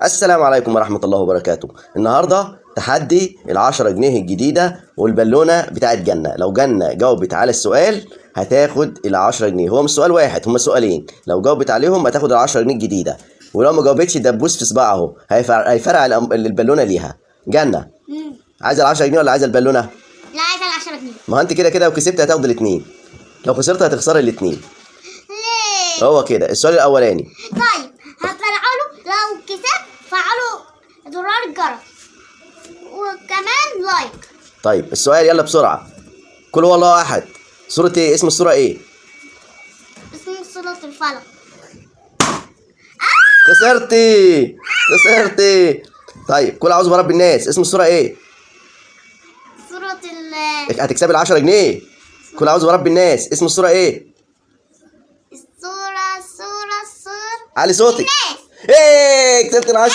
السلام عليكم ورحمة الله وبركاته. النهاردة تحدي ال10 جنيه الجديدة والبالونة بتاعت جنة. لو جنة جاوبت على السؤال هتاخد ال10 جنيه. هو مش سؤال واحد، هما سؤالين. لو جاوبت عليهم هتاخد ال10 جنيه الجديدة، ولو ما جاوبتش دبوس في صباعها اهو هيفرقع البالونة ليها. جنة عايزة ال10 جنيه ولا عايزة البالونة؟ لا، عايزة ال10 جنيه. ما هو انت كده كده لو كسبت هتاخد الاتنين، لو خسرت هتخسر الاتنين. ليه؟ هو كده السؤال الأولاني. طيب هتفعلوا لو كسبت فعلوا زرار الجرس وكمان لايك. طيب السؤال يلا بسرعة. قل هو الله أحد. سورة ايه؟ اسم السورة ايه؟ اسم سورة الفلق. خسرتي. طيب قل أعوذ برب الناس. اسم السورة ايه؟ سورة هتكسبي ال10 جنيه. قل أعوذ برب الناس. اسم السورة ايه؟ السورة علي صوتك. الناس. ايه كسبت ال10 جنيه.